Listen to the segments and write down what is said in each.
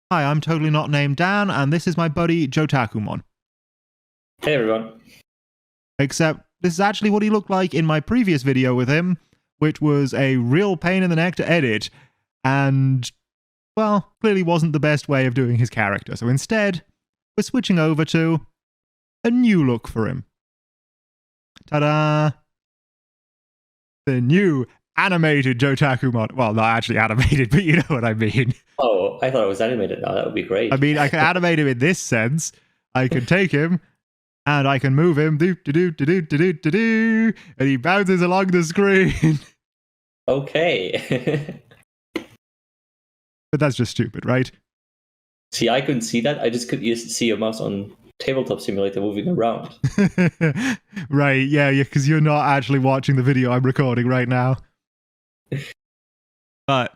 Hi, I'm totally not named Dan, and this is my buddy Jotakumon. Hey everyone. Except this is actually what he looked like in my previous video with him, which was a real pain in the neck to edit, and, well, clearly wasn't the best way of doing his character. So instead, we're switching over to a new look for him. Ta-da! The new animated Jotakumon. Well, not actually animated, but you know what I mean. Oh, I thought it was animated now. That would be great. I mean, I can animate him in this sense. I can take him, and I can move him, do-do-do-do-do-do-do, and he bounces along the screen. Okay. But that's just stupid, right? See, I couldn't see that. I just could see your mouse on Tabletop Simulator moving around. Right, yeah, because you're not actually watching the video I'm recording right now. But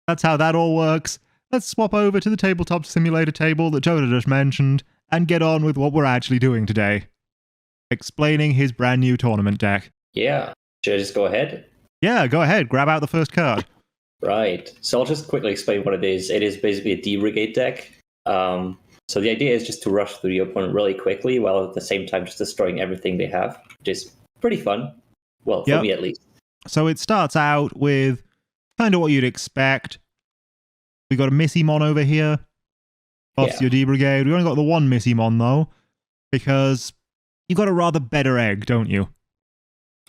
that's how that all works. Let's swap over to the Tabletop Simulator table that Jonah just mentioned and get on with what we're actually doing today. Explaining his brand new tournament deck. Yeah. Should I just go ahead? Yeah, go ahead. Grab out the first card. Right. So I'll just quickly explain what it is. It is basically a D-Brigade deck. So the idea is just to rush through the opponent really quickly while at the same time just destroying everything they have, which is pretty fun. Well, for me at least. So it starts out with kind of what you'd expect. We got a Missymon over here. Buffs your D-Brigade. We only got the one Missymon though, because you got a rather better egg, don't you?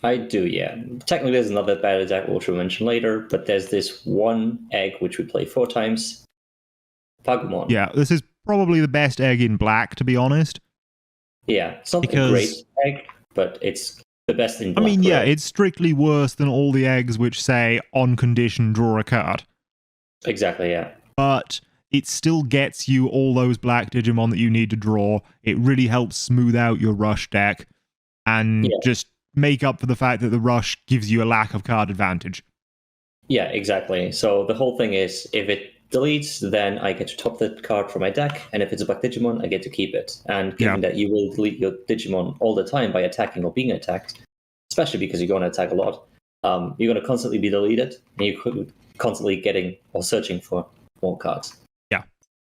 I do, yeah. Technically, there's another better deck which we'll mention later, but there's this one egg which we play 4 times. Pagumon. Yeah, this is probably the best egg in black, to be honest. Yeah, it's not a great egg, but it's the best in black. I mean, yeah, it's strictly worse than all the eggs which say, on condition, draw a card. Exactly, yeah. But it still gets you all those black Digimon that you need to draw. It really helps smooth out your rush deck and just make up for the fact that the rush gives you a lack of card advantage. Yeah, exactly. So the whole thing is, if it deletes, then I get to top the card from my deck, and if it's a black Digimon, I get to keep it. And given that you will delete your Digimon all the time by attacking or being attacked, especially because you're going to attack a lot, you're going to constantly be deleted, and you're constantly getting or searching for more cards. Yeah.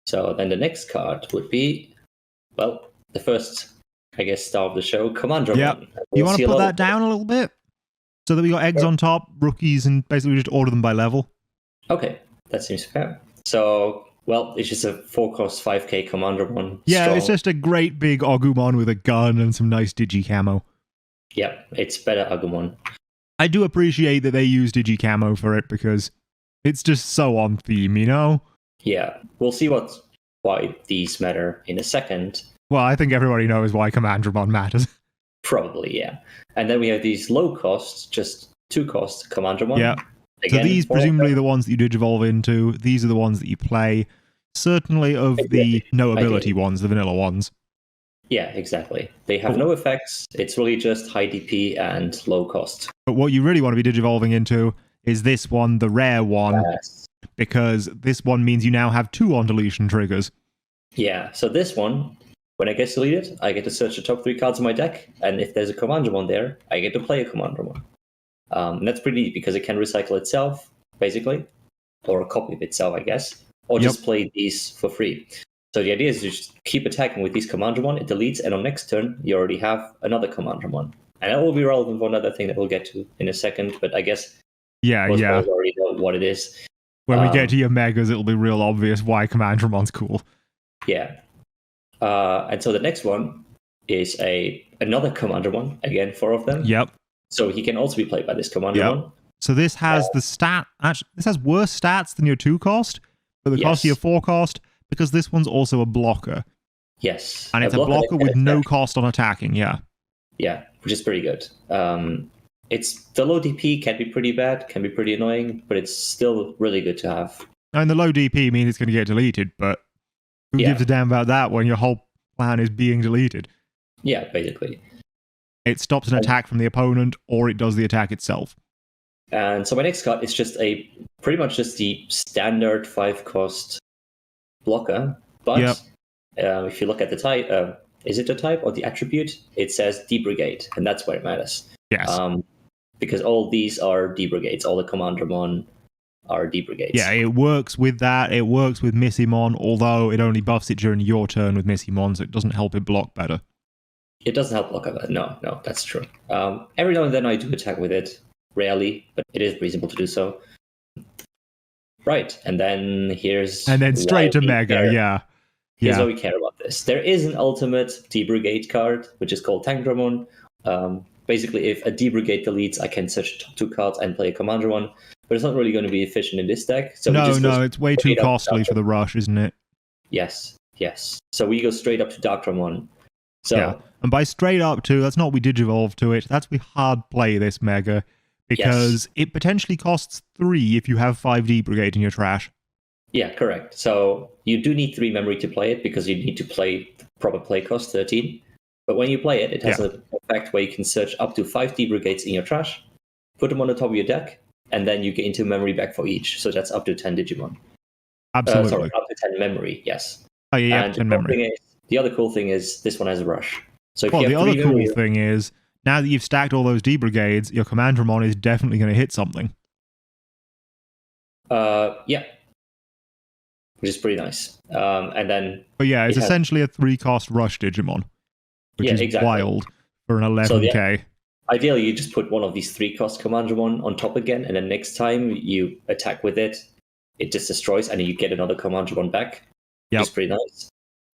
So then the next card would be, well, the first, I guess, star of the show, Commandramon. Yeah. You want to put that down a little bit? So that we got eggs on top, rookies, and basically just order them by level. Okay, that seems fair. So, well, it's just a 4-cost 5k Commandramon. Yeah, strong. It's just a great big Agumon with a gun and some nice Digi camo. Yeah, it's better Agumon. I do appreciate that they use Digi camo for it because it's just so on theme, you know? Yeah, we'll see why these matter in a second. Well, I think everybody knows why Commandramon matters. Probably, yeah. And then we have these low costs, just 2-cost Commandramon. Yeah. Again, so these presumably the ones that you digivolve into. These are the ones that you play. Certainly of the no ability ones, the vanilla ones. Yeah, exactly. They have no effects. It's really just high DP and low cost. But what you really want to be digivolving into is this one, the rare one. Yes. Because this one means you now have 2 on deletion triggers. Yeah, so this one, when it gets deleted, I get to search the top 3 cards of my deck, and if there's a Commandramon there, I get to play a Commandramon. And that's pretty neat because it can recycle itself, basically, or a copy of itself, I guess, or just play these for free. So the idea is to just keep attacking with these Commandramon, it deletes, and on next turn, you already have another Commandramon. And that will be relevant for another thing that we'll get to in a second, but I guess most players already know what it is. When we get to your Megas, it'll be real obvious why Commandramon's cool. Yeah. And so the next one is another Commandramon, again, 4 of them. Yep. So he can also be played by this Commandramon. Yep. So this has this has worse stats than your 2-cost, but the cost of your 4-cost, because this one's also a blocker. Yes. And it's a blocker with no cost on attacking, yeah. Yeah, which is pretty good. It's the low DP can be pretty bad, can be pretty annoying, but it's still really good to have. And the low DP means it's going to get deleted, but who gives a damn about that when your whole plan is being deleted? Yeah, basically. It stops an attack from the opponent, or it does the attack itself. And so my next card is just pretty much just the standard 5-cost blocker, but if you look at the type, is it the type or the attribute? It says D-Brigade, and that's where it matters. Yes. Because all these are D-Brigades, all the Commandramon our D-Brigades. Yeah, it works with that. It works with Missimon, although it only buffs it during your turn with Missimon, so it doesn't help it block better. It doesn't help block it. No, that's true. Every now and then I do attack with it. Rarely, but it is reasonable to do so. Right, and then here's... And then straight to Mega, yeah. Here's why we care about this. There is an ultimate D-Brigade card, which is called Tanjramon. Basically, if a D-Brigade deletes, I can search top 2 cards and play a Commandramon, but it's not really going to be efficient in this deck. So no, it's way too costly for the rush, isn't it? Yes. So we go straight up to Darkramon. So, yeah, and by straight up to, that's not we Digivolve to it, that's we hard play this Mega, because it potentially costs 3 if you have 5 D-Brigade in your trash. Yeah, correct. So you do need 3 memory to play it, because you need to play proper play cost 13. But when you play it, it has an effect where you can search up to 5 D-Brigades in your trash, put them on the top of your deck, and then you get into memory back for each. So that's up to 10 Digimon. Absolutely. Sorry, up to 10 memory, yes. Oh, yeah, and 10 memory. The other cool thing is this one has a rush. So if well, you have the other cool thing is, now that you've stacked all those D-Brigades, your Commandramon is definitely going to hit something. Yeah. Which is pretty nice. And then... But yeah, it's essentially a 3-cost rush Digimon. Which is wild for an 11k. Ideally, you just put one of these 3-cost Commandramon on top again, and then next time you attack with it, it just destroys, and you get another Commandramon back. Which is pretty nice.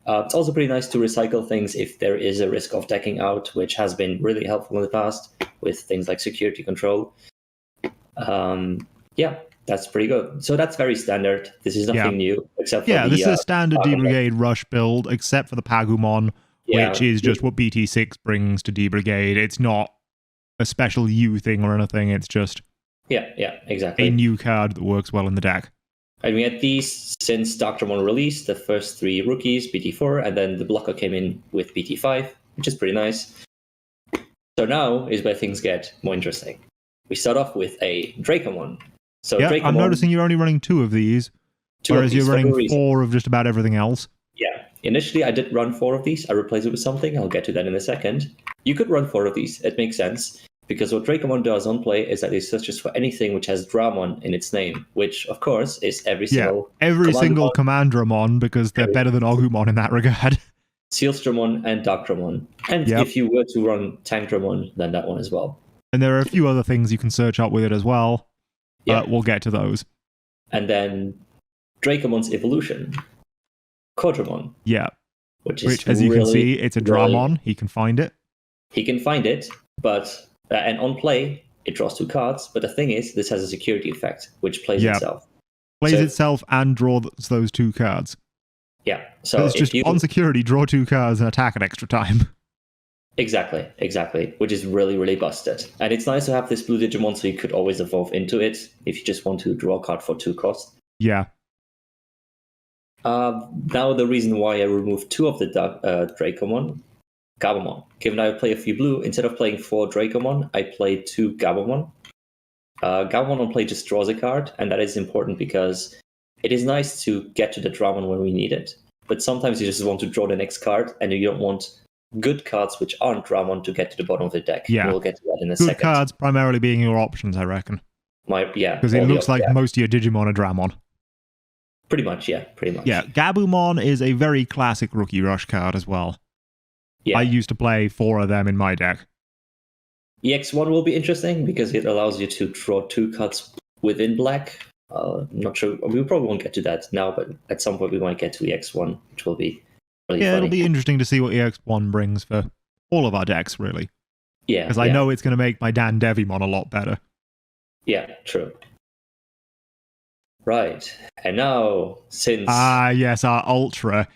It's also pretty nice to recycle things if there is a risk of decking out, which has been really helpful in the past with things like security control. Yeah, that's pretty good. So that's very standard. This is nothing new, except for this is a standard D-Brigade rush build, except for the Pagumon, which is just what BT6 brings to D-Brigade. It's not a special U thing or anything. It's just exactly. a new card that works well in the deck. And we had these since Darkramon released, the first 3 rookies, BT4, and then the blocker came in with BT5, which is pretty nice. So now is where things get more interesting. We start off with a Dracomon. So Dracomon, I'm noticing you're only running 2 of these, whereas you're running 4 of just about everything else. Yeah. Initially, I did run 4 of these. I replaced it with something. I'll get to that in a second. You could run 4 of these. It makes sense. Because what Dracomon does on play is that it searches for anything which has Dramon in its name, which, of course, is every single Commandramon, because they're better than Agumon in that regard. Sealstramon and Darkramon. And if you were to run Tankdramon, then that one as well. And there are a few other things you can search up with it as well, but we'll get to those. And then Dracomon's evolution. Quadramon. Yeah. Which, as you can see, it's a Dramon. He can find it. He can find it, but... and on play, it draws 2 cards, but the thing is, this has a security effect, which plays itself. Plays itself and draws those 2 cards. Yeah. So it's just on security, draw 2 cards and attack an extra time. Exactly. Which is really, really busted. And it's nice to have this blue Digimon, so you could always evolve into it if you just want to draw a card for 2 cost. Yeah. Now the reason why I removed 2 of the Dracomon, Gabumon. Given I play a few blue, instead of playing 4 Dracomon, I play 2 Gabumon. Gabumon on play just draws a card, and that is important because it is nice to get to the Dramon when we need it. But sometimes you just want to draw the next card, and you don't want good cards which aren't Dramon to get to the bottom of the deck. Yeah. We'll get to that in a second. Good cards primarily being your options, I reckon. Because it looks like most of your Digimon are Dramon. Pretty much. Yeah, Gabumon is a very classic rookie rush card as well. Yeah. I used to play 4 of them in my deck. EX1 will be interesting because it allows you to draw 2 cards within black. I'm not sure. We probably won't get to that now, but at some point we might get to EX1, which will be really funny. It'll be interesting to see what EX1 brings for all of our decks, really. Yeah. Because I know it's going to make my Danjamin a lot better. Yeah, true. Right. And now, since... yes, our Ultra...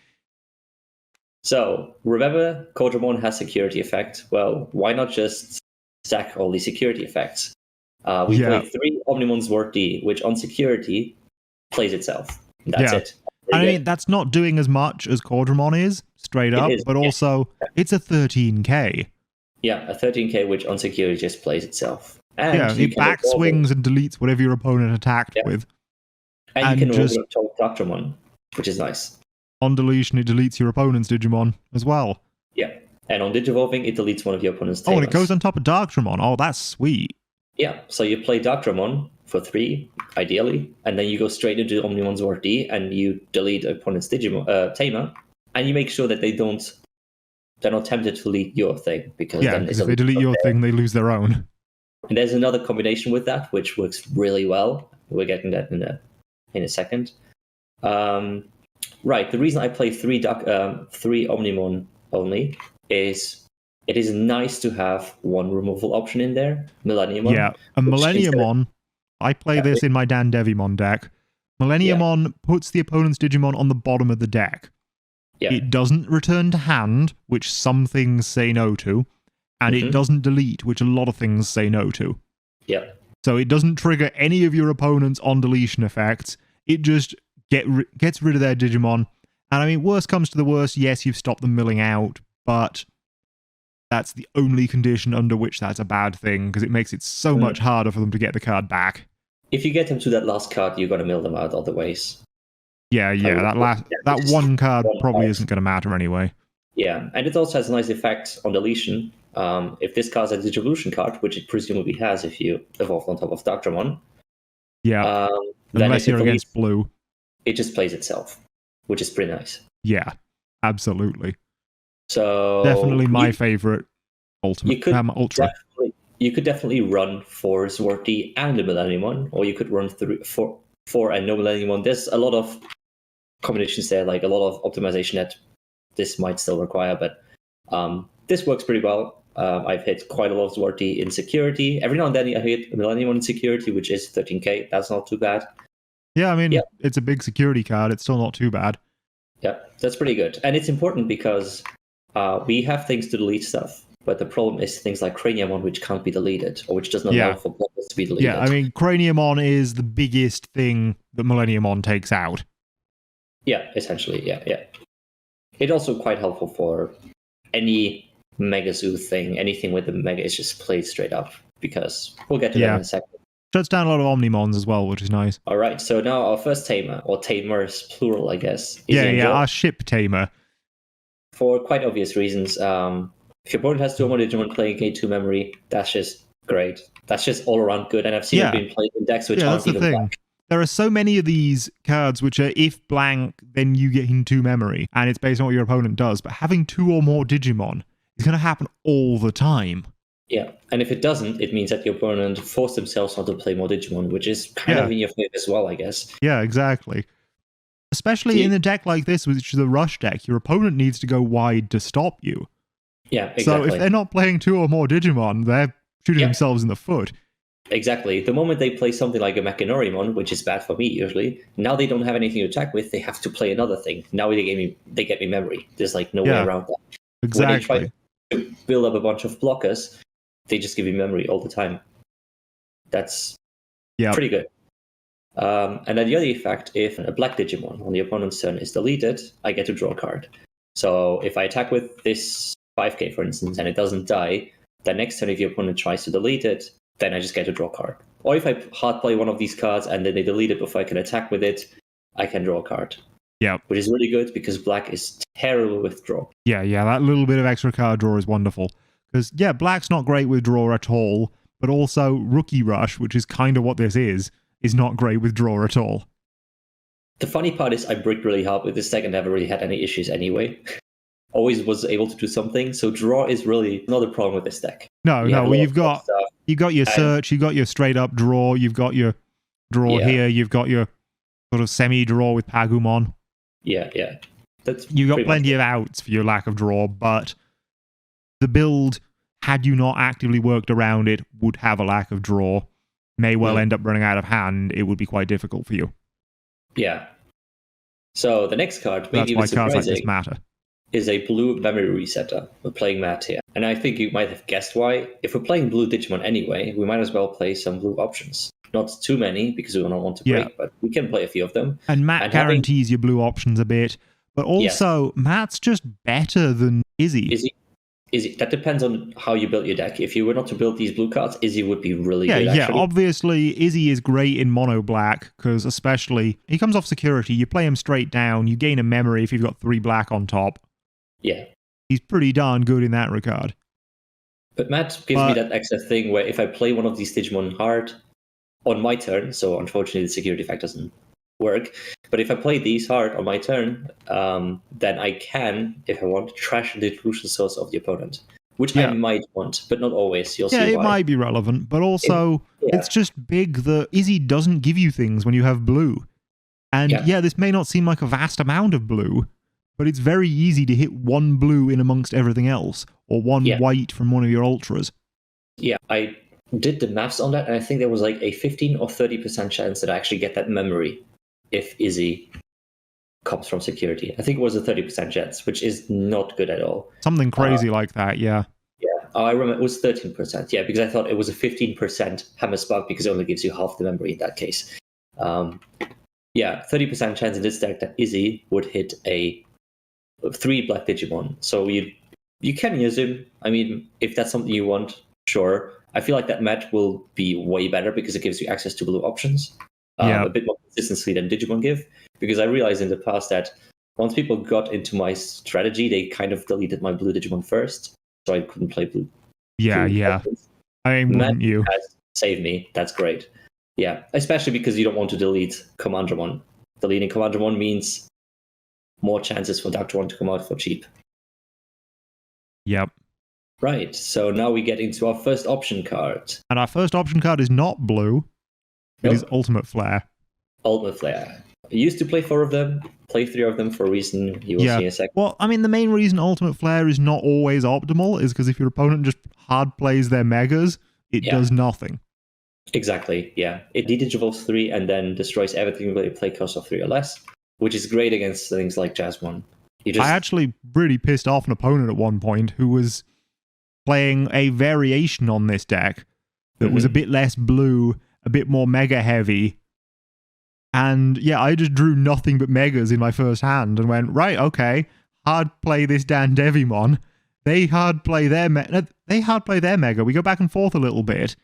So, remember, Quadramon has security effect. Well, why not just stack all these security effects? We play 3 Omnimons Word D, which on security plays itself. That's it. I mean, that's not doing as much as Quadramon is, straight up, but also, it's a 13k. Yeah, a 13k, which on security just plays itself. And it backswings and deletes whatever your opponent attacked with. And you can just talk Quadramon, which is nice. On deletion, it deletes your opponent's Digimon as well. Yeah, and on Digivolving, it deletes one of your opponent's Tamers. Oh, and it goes on top of Darkramon. Oh, that's sweet. Yeah, so you play Darkramon, for 3, ideally, and then you go straight into Omnimon Zwart D and you delete opponent's Digimon Tamer, and you make sure that they're not tempted to delete your thing, because Yeah, then because it's if they delete your thing, they lose their own. And there's another combination with that which works really well. We're getting that in a second. Right, the reason I play 3 Omnimon only is it is nice to have one removal option in there, Millenniumon. Yeah, a Millenniumon, I play this in my Danjamin deck. Millenniumon puts the opponent's Digimon on the bottom of the deck. Yeah. It doesn't return to hand, which some things say no to, and it doesn't delete, which a lot of things say no to. Yeah. So it doesn't trigger any of your opponent's on deletion effects. It just gets rid of their Digimon. And I mean, worst comes to the worst, yes, you've stopped them milling out, but that's the only condition under which that's a bad thing, because it makes it so much harder for them to get the card back. If you get them to that last card, you're going to mill them out other ways. Yeah, that one card probably isn't going to matter anyway. Yeah, and it also has a nice effect on deletion. If this card's a Digivolution card, which it presumably has if you evolve on top of Danjamin. Yeah, unless you're against blue. It just plays itself, which is pretty nice. Yeah, absolutely. So definitely my favorite ultimate. Ultra. You could definitely run 4 Zwart D and a Millenniumon, or you could run 4 and no Millenniumon. There's a lot of combinations there, like a lot of optimization that this might still require, but this works pretty well. I've hit quite a lot of Zwart D in security. Every now and then I hit a Millenniumon in security, which is 13k. That's not too bad. Yeah, I mean, it's a big security card. It's still not too bad. Yeah, that's pretty good. And it's important because we have things to delete stuff. But the problem is things like Craniumon, which can't be deleted, or which does not allow for blockers to be deleted. Yeah, I mean, Craniumon is the biggest thing that Millenniumon takes out. Yeah, essentially, yeah. It's also quite helpful for any Mega Zoo thing. Anything with the Mega is just played straight up, because we'll get to that in a second. Shuts down a lot of Omnimons as well, which is nice. All right, so now our first Tamer, or Tamers, plural, I guess. Our ship Tamer. For quite obvious reasons. If your opponent has 2 or more Digimon playing K2 memory, that's just great. That's just all around good. And I've seen it being played in decks which aren't even black. There are so many of these cards which are, if blank, then you get into memory, and it's based on what your opponent does. But having 2 or more Digimon is going to happen all the time. Yeah, and if it doesn't, it means that your opponent forced themselves not to play more Digimon, which is kind of in your favor as well, I guess. Yeah, exactly. Especially in a deck like this, which is a rush deck, your opponent needs to go wide to stop you. Yeah, exactly. So if they're not playing 2 or more Digimon, they're shooting themselves in the foot. Exactly. The moment they play something like a Mechanorimon, which is bad for me usually, now they don't have anything to attack with, they have to play another thing. Now they get me memory. There's like no way around that. Exactly. When they try to build up a bunch of blockers, they just give you memory all the time. That's pretty good. And then the other effect, if a black Digimon on the opponent's turn is deleted, I get to draw a card. So if I attack with this 5k, for instance, and it doesn't die, then next turn if your opponent tries to delete it, then I just get to draw a card. Or if I hard play one of these cards and then they delete it before I can attack with it, I can draw a card. Yeah. Which is really good because black is terrible with draw. Yeah, that little bit of extra card draw is wonderful. Because, black's not great with draw at all, but also Rookie Rush, which is kind of what this is not great with draw at all. The funny part is I bricked really hard with this deck and never really had any issues anyway. Always was able to do something, so draw is really not a problem with this deck. No, you've got your search, you've got your straight up draw, you've got your draw here, you've got your sort of semi-draw with Pagumon. Yeah. You've got plenty of outs for your lack of draw, but the build, had you not actively worked around it, would have a lack of draw. May well end up running out of hand. It would be quite difficult for you. Yeah. So the next card, maybe that's why cards like this matter. Is a blue memory resetter. We're playing Matt here. And I think you might have guessed why. If we're playing blue Digimon anyway, we might as well play some blue options. Not too many, because we don't want to break, but we can play a few of them. And Matt guarantees your blue options a bit. But also, Matt's just better than Izzy. Izzy. That depends on how you built your deck. If you were not to build these blue cards, Izzy would be really good, actually. Yeah, obviously, Izzy is great in mono black, because especially, he comes off security, you play him straight down, you gain a memory if you've got 3 black on top. Yeah. He's pretty darn good in that regard. But Matt gives me that extra thing where if I play one of these Digimon hard, on my turn, so unfortunately the security effect doesn't work. But if I play these hard on my turn, then I can, if I want, trash the illusion source of the opponent, which I might want, but not always. You'll see why. Yeah, it might be relevant, but also it's just big that Izzy doesn't give you things when you have blue. And yeah, this may not seem like a vast amount of blue, but it's very easy to hit one blue in amongst everything else, or one white from one of your ultras. Yeah, I did the maths on that, and I think there was like a 15 or 30% chance that I actually get that memory if Izzy comes from security. I think it was a 30% chance, which is not good at all. Something crazy like that, yeah. Yeah, I remember it was 13%, yeah, because I thought it was a 15% hammer spark because it only gives you half the memory in that case. 30% chance in this deck that Izzy would hit a 3 black Digimon. So you can use him. I mean, if that's something you want, sure. I feel like that match will be way better because it gives you access to blue options. A bit more consistency than Digimon give. Because I realized in the past that once people got into my strategy, they kind of deleted my blue Digimon first. So I couldn't play blue. Yeah. I mean, wouldn't you? Save me. That's great. Yeah, especially because you don't want to delete Commandramon. Deleting Commandramon means more chances for Doctor to come out for cheap. Yep. Right, so now we get into our first option card. And our first option card is not blue. It is Ultimate Flare. Ultimate Flare. I used to play 4 of them, play 3 of them for a reason you will see in a second. Well, I mean, the main reason Ultimate Flare is not always optimal is because if your opponent just hard plays their megas, it does nothing. Exactly, yeah. It de-digivolves 3 and then destroys everything with a play cost of 3 or less, which is great against things like Jasmine. I actually really pissed off an opponent at one point who was playing a variation on this deck that was a bit less blue, a bit more mega heavy. And yeah, I just drew nothing but megas in my first hand and went, right, okay, hard play this Danjamin. They hard play their mega. We go back and forth a little bit.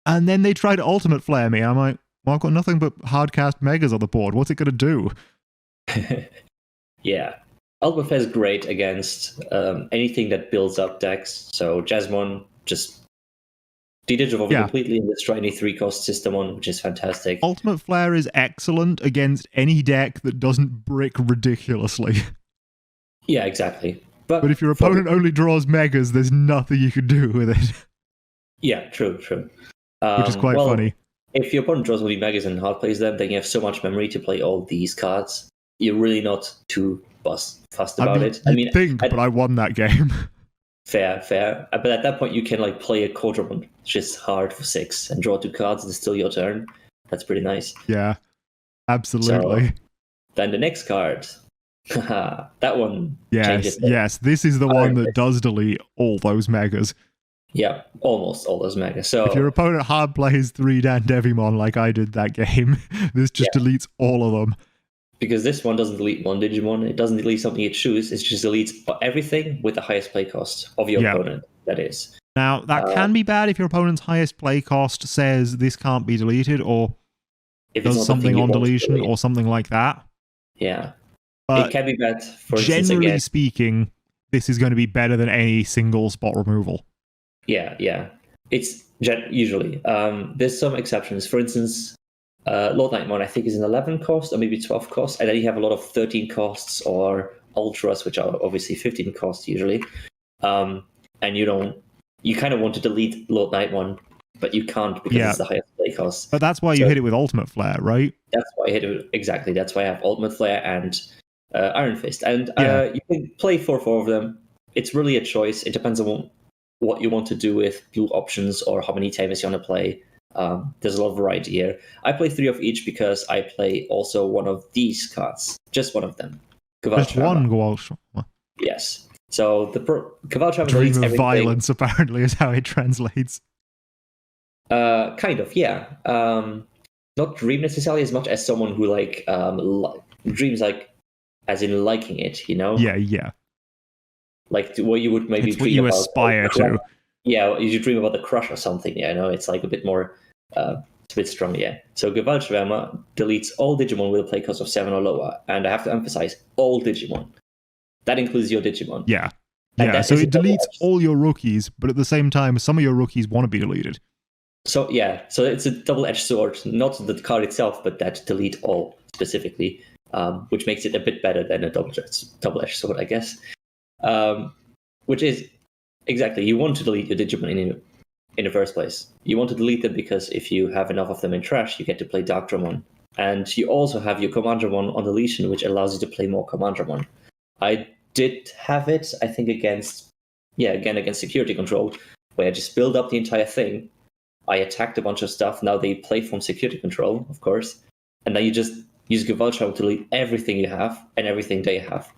And then they try to ultimate flare me. I'm like, well, I've got nothing but hard cast megas on the board. What's it going to do? Yeah. Ultimate Flare is great against anything that builds up decks. So Jasmine just de-digivolve completely and destroy any 3-cost system on, which is fantastic. Ultimate Flare is excellent against any deck that doesn't brick ridiculously. Yeah, exactly. But if your opponent only draws megas, there's nothing you can do with it. Yeah, true. Which is quite funny. If your opponent draws only megas and hard plays them, then you have so much memory to play all these cards. You're really not too fussed about it. But I won that game. Fair. But at that point, you can like play a Quadramon, which is hard for 6, and draw 2 cards. It's still your turn. That's pretty nice. Yeah, absolutely. So, then the next card. That one. Yes. This is the one that does delete all those megas. Yeah, almost all those megas. So if your opponent hard plays 3 Danjamin like I did that game, this just deletes all of them. Because this one doesn't delete one Digimon, it doesn't delete something you choose, it just deletes everything with the highest play cost of your opponent, that is. Now, that can be bad if your opponent's highest play cost says this can't be deleted, or if does something on deletion, or something like that. Yeah. But it can be bad, for instance, generally again, speaking, this is going to be better than any single spot removal. Yeah. It's usually. There's some exceptions. For instance, Lord Nightmon, I think, is an 11 cost or maybe 12 cost, and then you have a lot of 13 costs or ultras, which are obviously 15 costs usually. And you kind of want to delete Lord Nightmon, but you can't because it's the highest play cost. But that's why you hit it with Ultimate Flare, right? That's why I hit it exactly. That's why I have Ultimate Flare and Iron Fist, and you can play 4 of them. It's really a choice. It depends on what you want to do with blue options or how many tamers you want to play. There's a lot of variety here. I play 3 of each because I play also one of these cards. Just one of them. Just one Gawalshama. Yes. So the Kayur Dream of Violence apparently is how it translates. Kind of, yeah. Not dream necessarily as much as someone who dreams as in liking it, you know? Yeah. Like what you would maybe dream what you about. Aspire to. Yeah, you should dream about the crush or something. Yeah, I know it's like a bit more, it's a bit stronger. Yeah. So Gewaltschwärmer deletes all Digimon with a play cost of 7 or lower, and I have to emphasize all Digimon. That includes your Digimon. Yeah. So it deletes all your rookies, but at the same time, some of your rookies want to be deleted. So yeah, so it's a double-edged sword, not the card itself, but that delete all specifically, which makes it a bit better than a double-edged sword, I guess. Which is exactly, you want to delete your Digimon in the first place. You want to delete them because if you have enough of them in trash, you get to play Danjamin. And you also have your Commandramon on deletion, which allows you to play more Commandramon. I did have it, I think, against security control, where I just build up the entire thing. I attacked a bunch of stuff. Now they play from security control, of course. And then you just use Gewaltschau to delete everything you have and everything they have.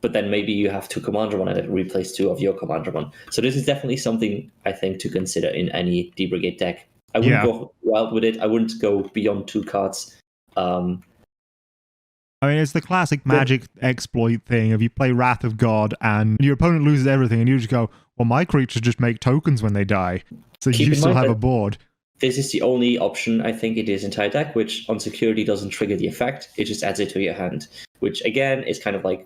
But then maybe you have 2 Commandramon and it replace 2 of your Commandramon. So this is definitely something I think to consider in any D-Brigade deck. I wouldn't go wild with it. I wouldn't go beyond 2 cards. I mean, it's the classic magic exploit thing. If you play Wrath of God and your opponent loses everything and you just go, well, my creatures just make tokens when they die. So you still have a board. This is the only option, I think, in this entire deck, which on security doesn't trigger the effect. It just adds it to your hand, which again is kind of like,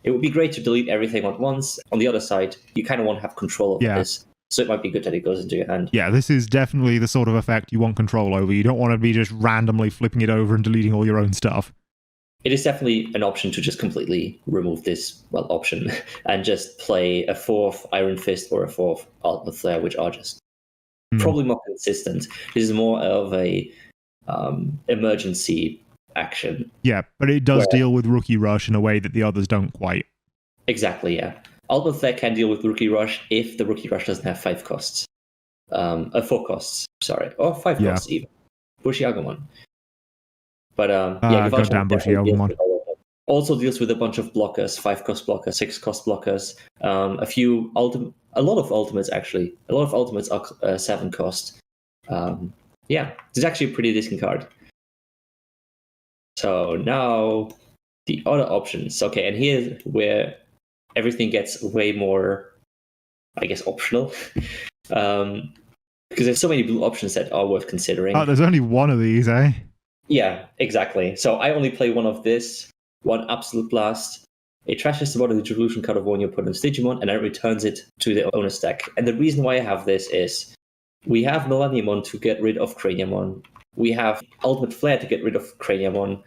it would be great to delete everything at once. On the other side, you kind of want to have control over this. So it might be good that it goes into your hand. Yeah, this is definitely the sort of effect you want control over. You don't want to be just randomly flipping it over and deleting all your own stuff. It is definitely an option to just completely remove this, option, and just play a 4th Iron Fist or a 4th Ultimate Flare, which are just probably more consistent. This is more of a emergency action. Yeah, but it does deal with Rookie Rush in a way that the others don't quite. Exactly, yeah. Ultimate Flare can deal with Rookie Rush if the Rookie Rush doesn't have 5 costs. 4 costs, sorry. Or 5 costs even. Bushiagumon. But goddamn Bushiagumon. Also deals with a bunch of blockers, 5-cost blockers, 6-cost blockers, a lot of ultimates actually. A lot of ultimates are 7-cost. It's actually a pretty decent card. So now the other options. Okay, and here's where everything gets way more, I guess, optional. Because there's so many blue options that are worth considering. Oh, there's only one of these, eh? Yeah, exactly. So I only play one of this, one Absolute Blast. It trashes the bottom of the Evolution card of one of your opponent's Digimon, and then returns it to the owner's deck. And the reason why I have this is we have Millenniumon to get rid of Craniamon. We have Ultimate Flare to get rid of Craniamon.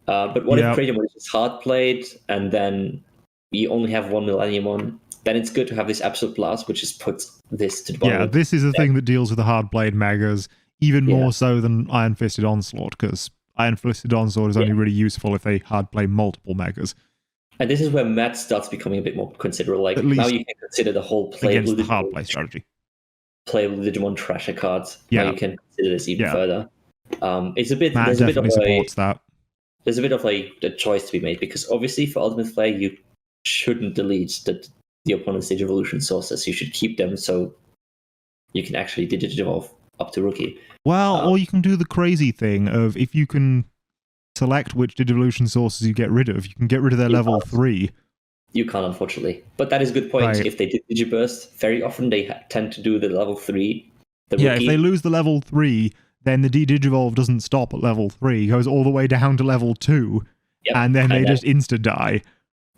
But what if Craniamon is just hard played, and then you only have one Millenniumon? Then it's good to have this Absolute Blast, which just puts this to the bottom. Yeah, this is the thing that deals with the hard played megas, even more so than Iron Fisted Onslaught, because Iron Fisted Onslaught is only really useful if they hard play multiple megas. And this is where Matt starts becoming a bit more considerable. Like, now you can consider the whole against the hard play strategy. Playable Digimon Trasher cards. Yeah. Now you can consider this even further. It's a bit. Matt there's definitely a bit of supports that. There's a bit of a choice to be made, because obviously for Ultimate Flare you shouldn't delete the opponent's Digivolution sources. You should keep them so you can actually Digivolve up to Rookie. Well, or you can do the crazy thing of, if you can select which Digivolution sources you get rid of, you can get rid of their level 3. You can't, unfortunately. But that is a good point. Right. If they did Digiburst, very often they tend to do the level 3. If they lose the level 3, then the Digivolve doesn't stop at level 3. It goes all the way down to level 2, and then they just insta-die.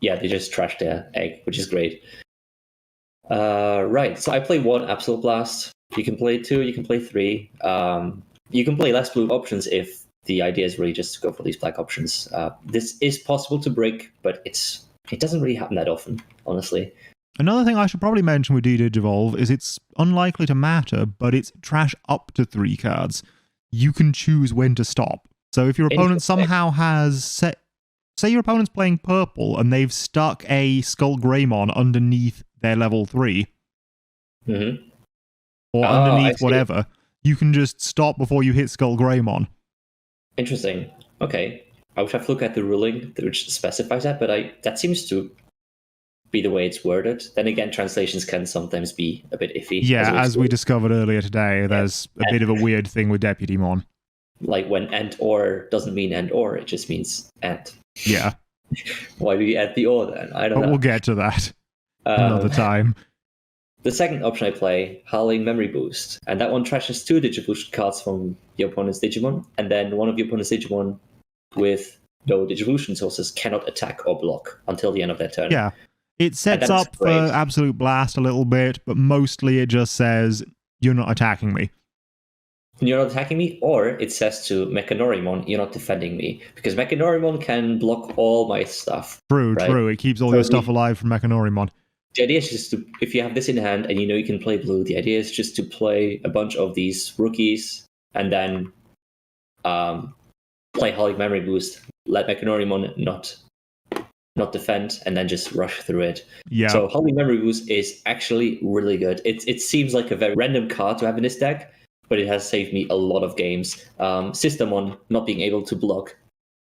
Yeah, they just trash their egg, which is great. Right, so I play 1 Absolute Blast. You can play 2, you can play 3. You can play less blue options if the idea is really just to go for these black options. This is possible to break, but it doesn't really happen that often, honestly. Another thing I should probably mention with D-Digivolve is it's unlikely to matter, but it's trash up to 3 cards. You can choose when to stop. So if your opponent somehow has... Say your opponent's playing purple and they've stuck a Skull Greymon underneath their level 3. Mm-hmm. Or underneath whatever. You can just stop before you hit Skull Greymon. Interesting. Okay. I would have to look at the ruling which specifies that, but that seems to be the way it's worded. Then again, translations can sometimes be a bit iffy. Yeah, as we discovered earlier today, there's a bit of a weird thing with Deputymon. Like when and or doesn't mean and or, it just means and. Yeah. Why do you add the or then? I don't know. But we'll get to that another time. The second option I play, Howling Memory Boost. And that one trashes 2 Digivolution cards from your opponent's Digimon, and then one of your opponent's Digimon with no Digivolution sources cannot attack or block until the end of their turn. Yeah. It sets up for Absolute Blast a little bit, but mostly it just says, you're not attacking me. you're not attacking me, or it says to Mechanorimon, you're not defending me. Because Mechanorimon can block all my stuff. True, right? true. It keeps all your stuff alive from Mechanorimon. The idea is just to, if you have this in hand and you know you can play blue, the idea is just to play a bunch of these rookies and then play Holic Memory Boost, let Mechanorimon not defend, and then just rush through it. Yeah. So Holic Memory Boost is actually really good. It seems like a very random card to have in this deck, but it has saved me a lot of games. Systemon not being able to block,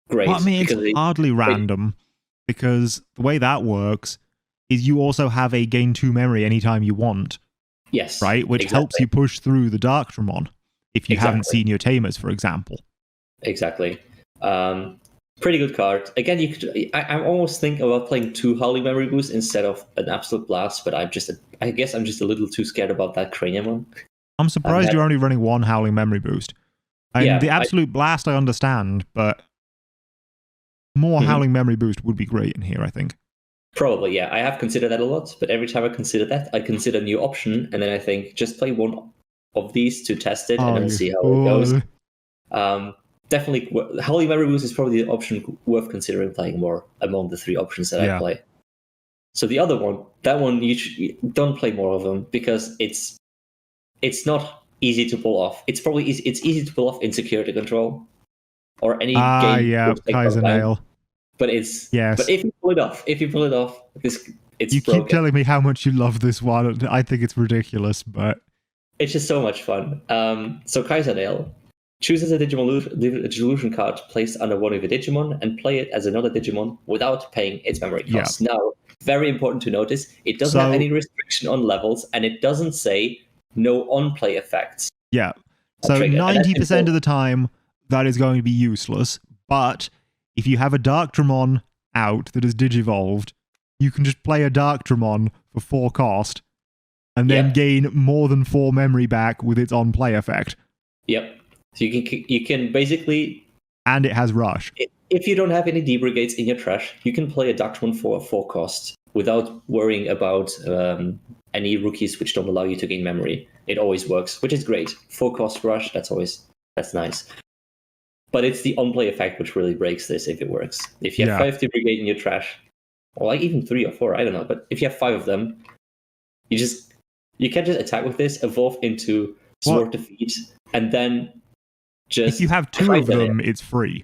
great. Well, I mean, it's hardly random, because the way that works is you also have a gain 2 memory anytime you want. Yes. Right? Which helps you push through the Darktramon if you haven't seen your Tamers, for example. Exactly. Pretty good card. Again, you could. I'm almost thinking about playing 2 Howling Memory Boosts instead of an Absolute Blast, but I guess I'm just a little too scared about that Craniumon. I'm surprised you're only running 1 Howling Memory Boost. Yeah, the Absolute Blast I understand, but more Howling Memory Boost would be great in here, I think. Probably, yeah. I have considered that a lot, but every time I consider that, I consider a new option, and then I think just play one of these to test it and then see how it goes. Definitely, Howling Memory Boost is probably the option worth considering playing more among the 3 options that I play. So the other one, that one, you don't play more of them because it's not easy to pull off. It's probably it's easy to pull off in Security Control or any game. Yeah, Kaiser Nail. But but if you pull it off, it's you broken. Keep telling me how much you love this one. I think it's ridiculous, but it's just so much fun. So Kaiser Nail chooses a Digimon card placed under one of your Digimon and play it as another Digimon without paying its memory cost. Now, very important to notice, it doesn't have any restriction on levels, and it doesn't say no on-play effects. Yeah. So 90% of the time, that is going to be useless, but if you have a Darktramon out that is Digivolved, you can just play a Darktramon for 4 cost, and then gain more than 4 memory back with its on-play effect. Yep. So you can basically... And it has Rush. If you don't have any D-Brigades in your trash, you can play a Darktramon for 4 cost without worrying about any rookies which don't allow you to gain memory. It always works, which is great. 4 cost Rush, that's nice. But it's the on-play effect which really breaks this if it works. If you have 5 D-Brigade in your trash, or like even 3 or 4, I don't know, but if you have 5 of them, you can't just attack with this, evolve into Sword Defeat, and then just... If you have 2 of them, it's free.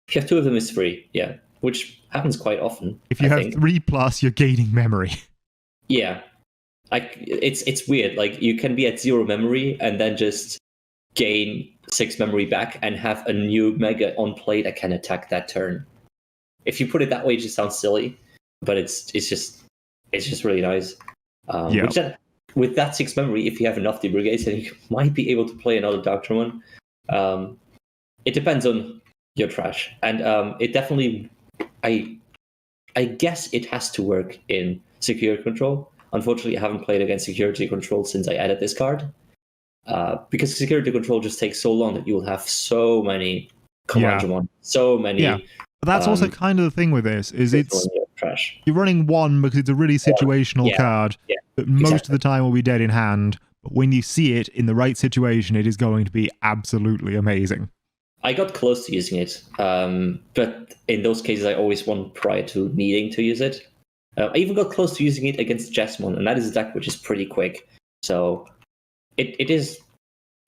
If you have 2 of them, it's free, yeah. Which happens quite often. If you have 3+, you're gaining memory. Yeah. It's weird. Like, you can be at 0 memory and then just gain 6 memory back and have a new Mega on play that can attack that turn. If you put it that way, it just sounds silly, but it's just really nice. Which then, with that 6 memory, if you have enough D-Brigades, then you might be able to play another Darktramon. It depends on your trash, and it definitely, I guess it has to work in Security Control. Unfortunately, I haven't played against Security Control since I added this card. Because Security Control just takes so long that you will have so many Commandramon, so many. Yeah, but that's also kind of the thing with this, is you're running 1 because it's a really situational card that most of the time will be dead in hand, but when you see it in the right situation, it is going to be absolutely amazing. I got close to using it, but in those cases, I always won prior to needing to use it. I even got close to using it against Jesmon, and that is a deck which is pretty quick. So it is.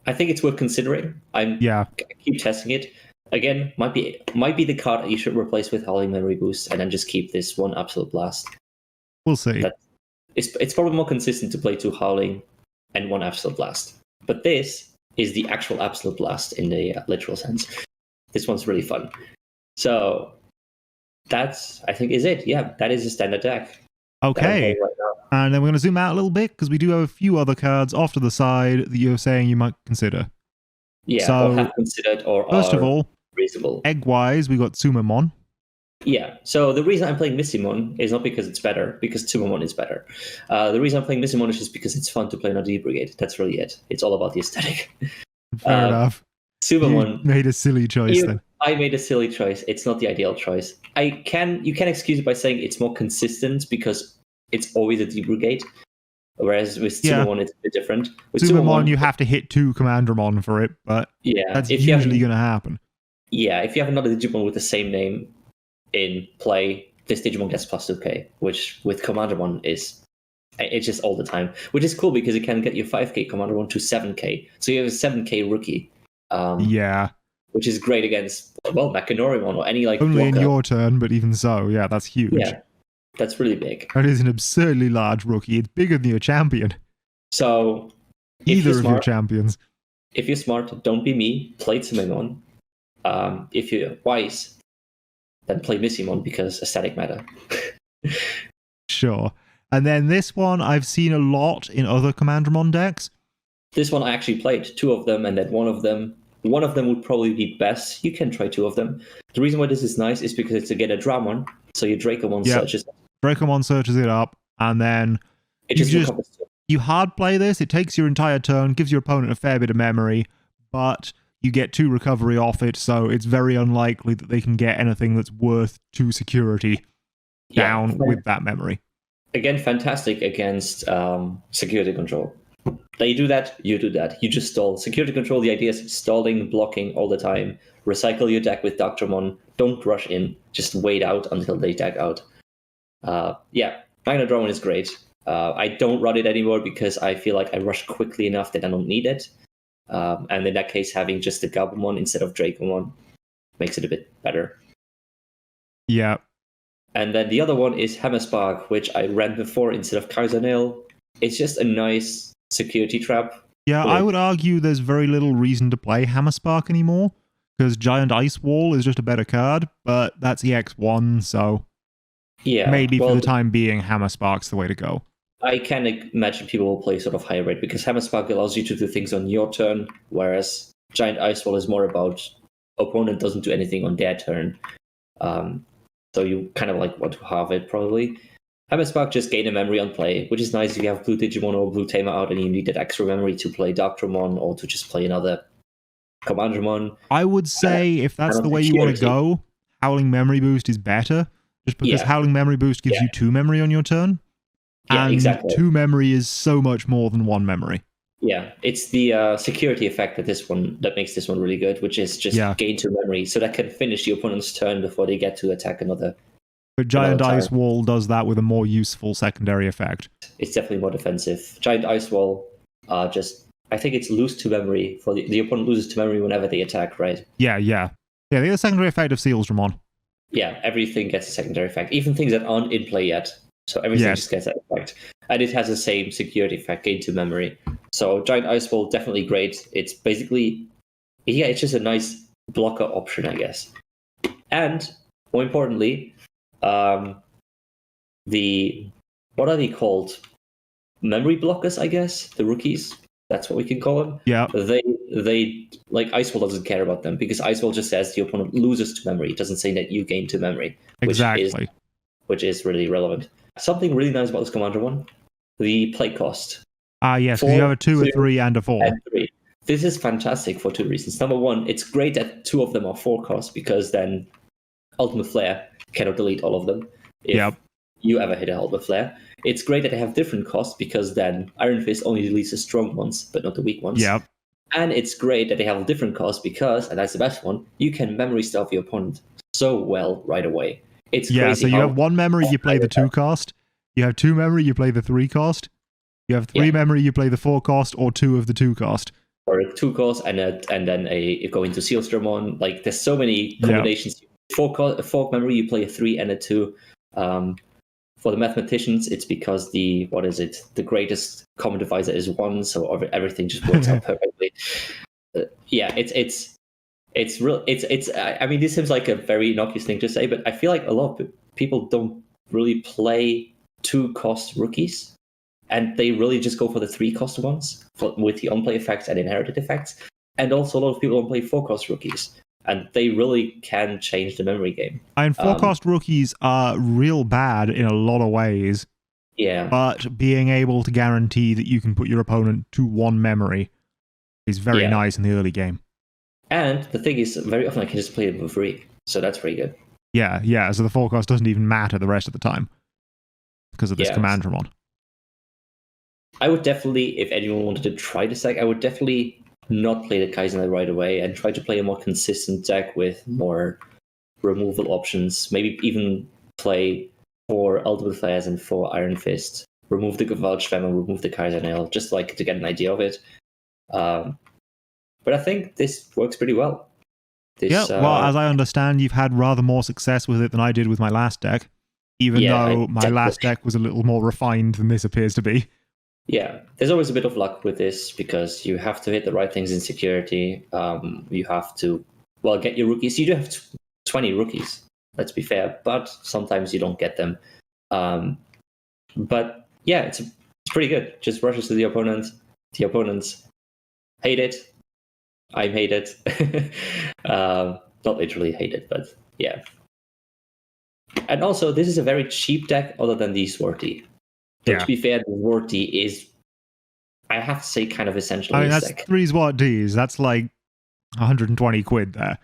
I think it's worth considering. I keep testing it. Again, might be the card that you should replace with Howling Memory Boost, and then just keep this 1 Absolute Blast. We'll see. It's probably more consistent to play 2 Howling and 1 Absolute Blast. But this is the actual Absolute Blast in the literal sense. This one's really fun. So that's, I think, is it. Yeah, that is a standard deck. Okay. And then we're going to zoom out a little bit because we do have a few other cards off to the side that you're saying you might consider. Yeah, so, or have considered or first of all, reasonable. Egg-wise, we got Sumamon. Yeah, so the reason I'm playing Missymon is not because it's better, because Sumamon is better. The reason I'm playing Missymon is just because it's fun to play on a D-Brigade. That's really it. It's all about the aesthetic. Fair enough. Sumamon. You made a silly choice then. I made a silly choice. It's not the ideal choice. You can excuse it by saying it's more consistent because it's always a D-Brigade. Whereas with Yeah. Sumomon, it's a bit different. With Sumomon, you have to hit 2 Commandramon for it, but yeah, that's usually going to happen. Yeah, if you have another Digimon with the same name in play, this Digimon gets plus 2k, which with Commandramon it's just all the time, which is cool because it can get you 5k Commandramon to 7k. So you have a 7k rookie. Yeah. Which is great against, well, Mechanorimon or any like only blocker. in your turn, but even so, yeah, that's huge. Yeah, that's really big. That is an absurdly large rookie. It's bigger than your champion. So either of your champions. If you're smart, don't be me. Play Sumomon. If you're wise, then play Missimon because aesthetic matter. Sure. And then this one I've seen a lot in other Commandramon decks. This one I actually played 2 of them, and then one of them would probably be best. You can try 2 of them. The reason why this is nice is because it's again a Dramon, so your Dracomon searches. Dracomon searches it up, and then you hard play this. It takes your entire turn, gives your opponent a fair bit of memory, but you get 2 recovery off it, so it's very unlikely that they can get anything that's worth 2 security down with that memory. Again, fantastic against security control. They do that, you do that. You just stall. Security control, the idea is stalling, blocking all the time. Recycle your deck with Doctormon. Don't rush in. Just wait out until they deck out. Magnadramon is great. I don't run it anymore because I feel like I rush quickly enough that I don't need it. And in that case, having just the Gabumon instead of Dracomon makes it a bit better. Yeah. And then the other one is Hammerspark, which I ran before instead of Kaisernail. It's just a nice security trap. Yeah, I would argue there's very little reason to play Hammerspark anymore, because Giant Ice Wall is just a better card, but that's EX1, so maybe for the time being, Hammerspark's the way to go. I can imagine people will play sort of higher rate, because Hammerspark allows you to do things on your turn, whereas Giant Ice Wall is more about opponent doesn't do anything on their turn. So you kind of like want to halve it, probably. Hammerspark just gain a memory on play, which is nice if you have Blue Digimon or Blue Tamer out and you need that extra memory to play Doctormon or to just play another Commandramon. I would say if that's the way you want to go, Howling Memory Boost is better, just because Howling Memory Boost gives you 2 memory on your turn. Yeah, and exactly. 2 memory is so much more than 1 memory. Yeah, it's the security effect that makes this one really good, which is just gain 2 memory, so that can finish the opponent's turn before they get to attack another. But Giant Ice Wall does that with a more useful secondary effect. It's definitely more defensive. Giant Ice Wall, I think it's lose 2 memory for the opponent loses 2 memory whenever they attack, right? Yeah. They get a secondary effect of Sealsdramon. Yeah, everything gets a secondary effect, even things that aren't in play yet. So everything just gets that effect. And it has the same security effect, gain 2 memory. So Giant Ice Wall, definitely great. It's basically, it's just a nice blocker option, I guess. And more importantly, what are they called? Memory blockers, I guess. The rookies. That's what we can call them. Yeah. They like Ice Wall doesn't care about them because Ice Wall just says the opponent loses to memory. It doesn't say that you gain 2 memory. Exactly. Which is really relevant. Something really nice about this Commander one, the play cost. Yes, because you have a 2, a 3, and a 4. And 3. This is fantastic for 2 reasons. Number one, it's great that 2 of them are 4 cost because then Ultimate Flare cannot delete all of them if you ever hit a Ultimate Flare. It's great that they have different costs because then Iron Fist only deletes the strong ones, but not the weak ones. Yep. And it's great that they have a different cost because, and that's the best one, you can memory stuff your opponent so well right away. It's crazy. So you have 1 memory, you play the 2 cost. You have 2 memory, you play the 3 cost. You have 3 memory, you play the 4 cost, or 2 of the 2 cost. Or a 2 cost, and then you go into Sealsdramon. Like, there's so many combinations. 4 memory, you play a 3 and a 2. For the mathematicians, it's because the greatest common divisor is 1, so everything just works out perfectly. It's real. I mean, this seems like a very innocuous thing to say, but I feel like a lot of people don't really play 2 cost rookies, and they really just go for the 3 cost ones with the on-play effects and inherited effects. And also, a lot of people don't play 4 cost rookies, and they really can change the memory game. And 4 cost rookies are real bad in a lot of ways. Yeah. But being able to guarantee that you can put your opponent to 1 memory is very nice in the early game. And the thing is, very often I can just play it for free, so that's pretty good. Yeah, so the 4 cost doesn't even matter the rest of the time because of this Commandramon. I would definitely, if anyone wanted to try this deck, I would definitely not play the Kaizen right away and try to play a more consistent deck with more removal options. Maybe even play 4 Ultimate Flares and 4 Iron Fist. Remove the Gavouch Spam and remove the Kaizen, just like to get an idea of it. But I think this works pretty well. Well, as I understand, you've had rather more success with it than I did with my last deck, even though my last deck was a little more refined than this appears to be. Yeah, there's always a bit of luck with this because you have to hit the right things in security. You have to, get your rookies. You do have 20 rookies, let's be fair, but sometimes you don't get them. But yeah, it's pretty good. Just rushes to the opponent. The opponents hate it. I hate it. Not literally hate it, but yeah. And also, this is a very cheap deck other than the Swarty. So to be fair, the Swarty is, I have to say, kind of essential. I mean, that's deck. 3 Swarties. That's like 120 quid there.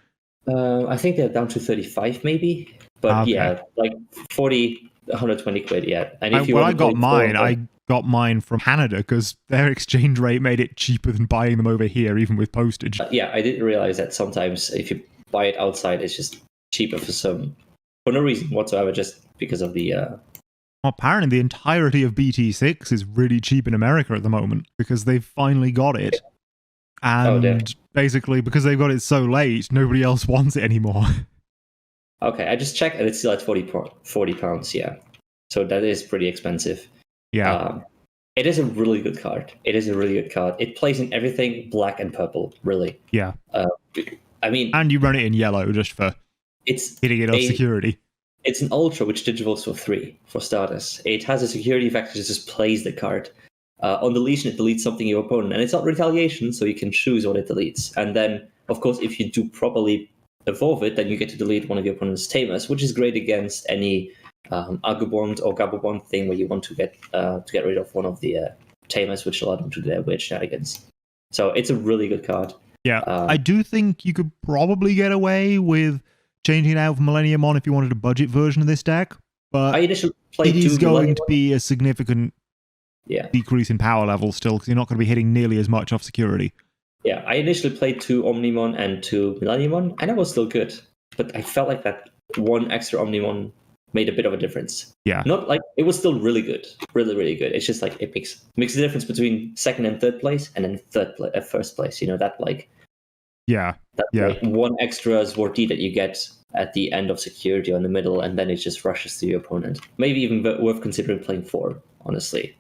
I think they're down to 35 maybe. But yeah, like 40, 120 quid, yeah. And if I got mine from Canada because their exchange rate made it cheaper than buying them over here, even with postage. Yeah, I didn't realize that sometimes if you buy it outside, it's just cheaper for no reason whatsoever, just because of the... Well, apparently the entirety of BT6 is really cheap in America at the moment because they've finally got it. And basically, because they've got it so late, nobody else wants it anymore. Okay, I just checked and it's still at £40, yeah. So that is pretty expensive. Yeah. It is a really good card. It plays in everything black and purple, really. Yeah. I mean... And you run it in yellow just for hitting it off security. It's an Ultra, which digivolts for 3, for starters. It has a security effect that just plays the card. On deletion, it deletes something your opponent, and it's not retaliation, so you can choose what it deletes. And then, of course, if you do properly evolve it, then you get to delete one of your opponent's Tamers, which is great against any Agubond or Gabubond thing where you want to get rid of one of the Tamers, which allow them to do their weird shenanigans. So it's a really good card. Yeah, I do think you could probably get away with changing it out for Millenniumon if you wanted a budget version of this deck, but it is going to be a significant decrease in power level still, because you're not going to be hitting nearly as much off security. Yeah, I initially played 2 Omnimon and 2 Millenniumon, and that was still good, but I felt like that one extra Omnimon made a bit of a difference. Yeah. Not like, it was still really good. Really, really good. It's just like, it makes a difference between second and third place, and then first place, that like... Like one extra Swarty that you get at the end of security or in the middle, and then it just rushes to your opponent. Maybe even worth considering playing 4, honestly.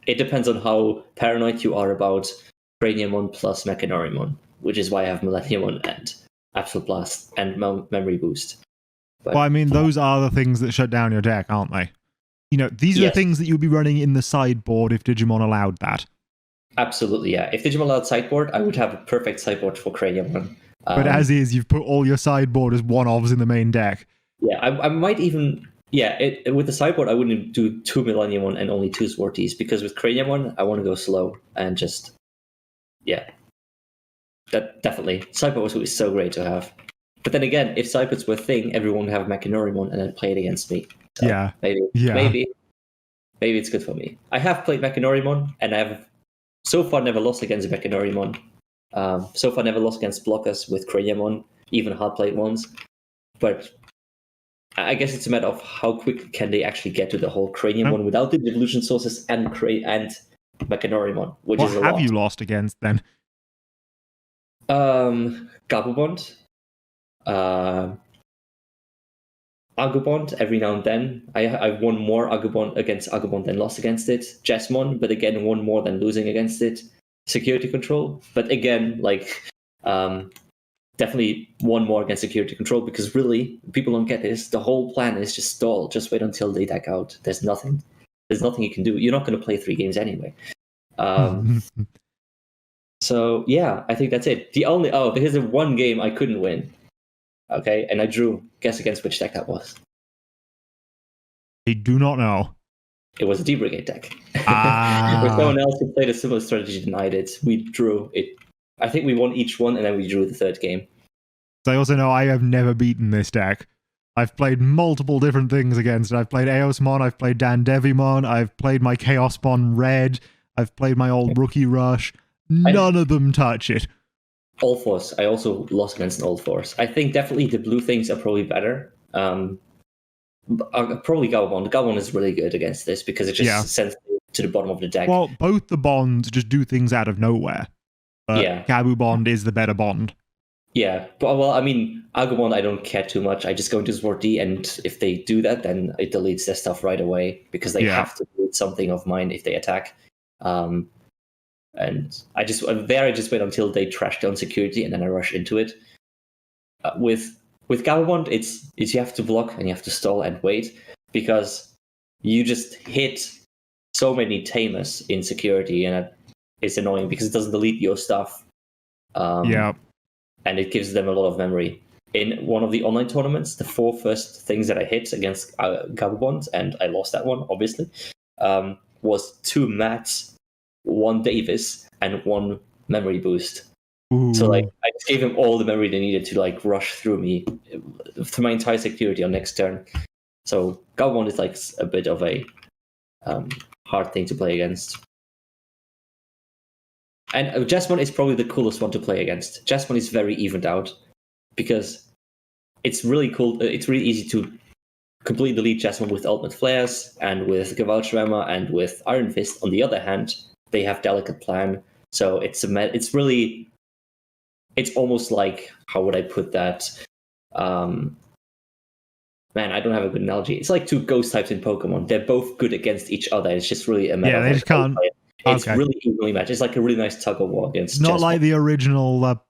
It depends on how paranoid you are about Craniumon plus Mechanorimon, which is why I have Millenniumon and Absolute Blast and Memory Boost. But, well, I mean, those are the things that shut down your deck, aren't they? These are the things that you'd be running in the sideboard if Digimon allowed that. Absolutely, yeah. If Digimon allowed sideboard, I would have a perfect sideboard for Craniumon. But as is, you've put all your sideboard as one-offs in the main deck. Yeah, I might even... Yeah, with the sideboard, I wouldn't do 2 Millenniumon and only 2 Swarties, because with Craniumon, I want to go slow and just... Yeah. That definitely. Sideboard was so great to have. But then again, if sideboards were a thing, everyone would have Mechanorimon and then play it against me. So maybe it's good for me. I have played Mechanorimon, and I have so far never lost against Mechanorimon. So far never lost against blockers with Craniumon, even hard-played ones. But I guess it's a matter of how quickly can they actually get to the whole Craniumon without the devolution sources and Mechanorimon, which is a lot. What have you lost against, then? Gabubond. Agubond every now and then. I've won more Agubond against Agubond than lost against it. Jesmon, but again, won more than losing against it. Security Control, but again, definitely one more against Security Control, because really, people don't get this. The whole plan is just stall. Just wait until they deck out. There's nothing you can do. You're not going to play 3 games anyway. So yeah, I think that's it. Here's the one game I couldn't win. Okay, and I drew. Guess against which deck that was. I do not know. It was a D-Brigade deck. With someone else who played a similar strategy than I did. We drew it. I think we won each one, and then we drew the 3rd game. So I also know I have never beaten this deck. I've played multiple different things against it. I've played Eosmon, I've played Dandevimon, I've played my Chaosmon Red, I've played my old Rookie Rush. None of them touch it. All Force. I also lost against an Old Force. I think definitely the blue things are probably better. Probably Gabumon. Gabumon is really good against this because it just sends to the bottom of the deck. Well, both the bonds just do things out of nowhere. But Gabu Bond is the better bond. Yeah, but well, I mean, Agumon, I don't care too much. I just go into Sword D, and if they do that, then it deletes their stuff right away because they have to delete something of mine if they attack. And I just wait until they trash down security, and then I rush into it. With Gabumon, it's you have to block and you have to stall and wait because you just hit so many tamers in security, and it's annoying because it doesn't delete your stuff. And it gives them a lot of memory. In one of the online tournaments, the 4 first things that I hit against Gabumon, and I lost that one, obviously, was 2 Mats, 1 Davis, and 1 memory boost. Ooh. So I just gave them all the memory they needed to rush through me, through my entire security on next turn. So Gabumon is a bit of a hard thing to play against. And Jessamon is probably the coolest one to play against. Jessamon is very evened out because it's really cool. It's really easy to completely delete Jessamon with Ultimate Flares and with Gewaltschwärmer and with Iron Fist. On the other hand, they have Delicate Plan. So it's almost like, how would I put that? Man, I don't have a good analogy. It's like 2 ghost types in Pokemon. They're both good against each other. It's just really a matter of they just can't. It's really evenly matched. It's like a really nice tug of war against. Not like the original. What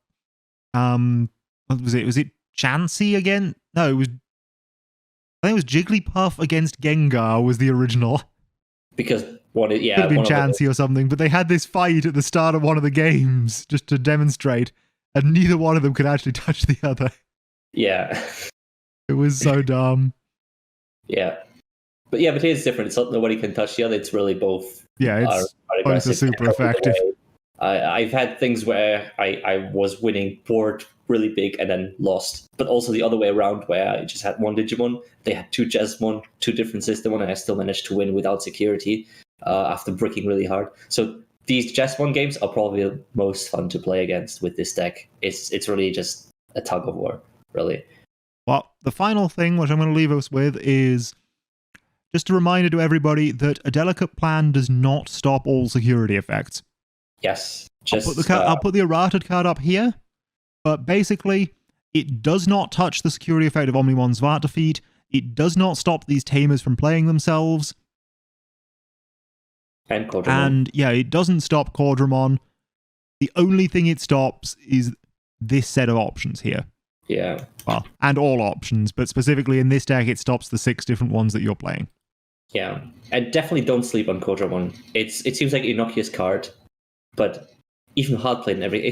was it? Was it Chansey again? No, it was. I think it was Jigglypuff against Gengar was the original. Because could have been Chansey or something, but they had this fight at the start of one of the games just to demonstrate, and neither one of them could actually touch the other. Yeah, it was so dumb. Yeah, but here's different. It's not nobody can touch the other. It's really both. It's both are super effective. I've had things where I was winning board really big and then lost, but also the other way around where I just had 1 Digimon, they had 2 Jessamon, 2 different system, and I still managed to win without security after bricking really hard. So these Jessamon games are probably the most fun to play against with this deck. It's really just a tug of war, really. Well, the final thing which I'm going to leave us with is just a reminder to everybody that a Delicate Plan does not stop all security effects. Yes. I'll put the errated card up here, but basically, it does not touch the security effect of Omnimon's Vart Defeat. It does not stop these tamers from playing themselves. And Commandramon. And it doesn't stop Commandramon. The only thing it stops is this set of options here. Yeah. Well, and all options, but specifically in this deck, it stops the 6 different ones that you're playing. Yeah, and definitely don't sleep on Commandramon. It seems like an innocuous card, but even hard played and everything,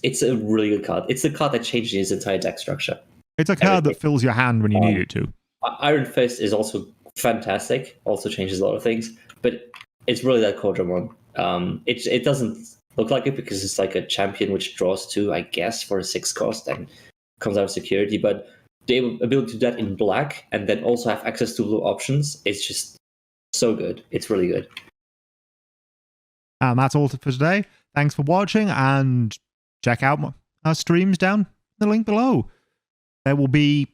it's a really good card. It's the card that changes his entire deck structure. It's a card that fills your hand when you need it to. Iron Fist is also fantastic, also changes a lot of things, but it's really that Commandramon. It doesn't look like it because it's like a champion which draws 2, I guess, for a 6 cost and comes out of security, but the ability to do that in black and then also have access to blue options is just so good. It's really good. And that's all for today. Thanks for watching, and check out our streams down the link below. There will be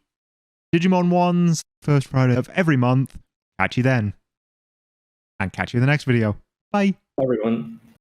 Digimon ones first Friday of every month. Catch you then. And catch you in the next video. Bye. Bye, everyone.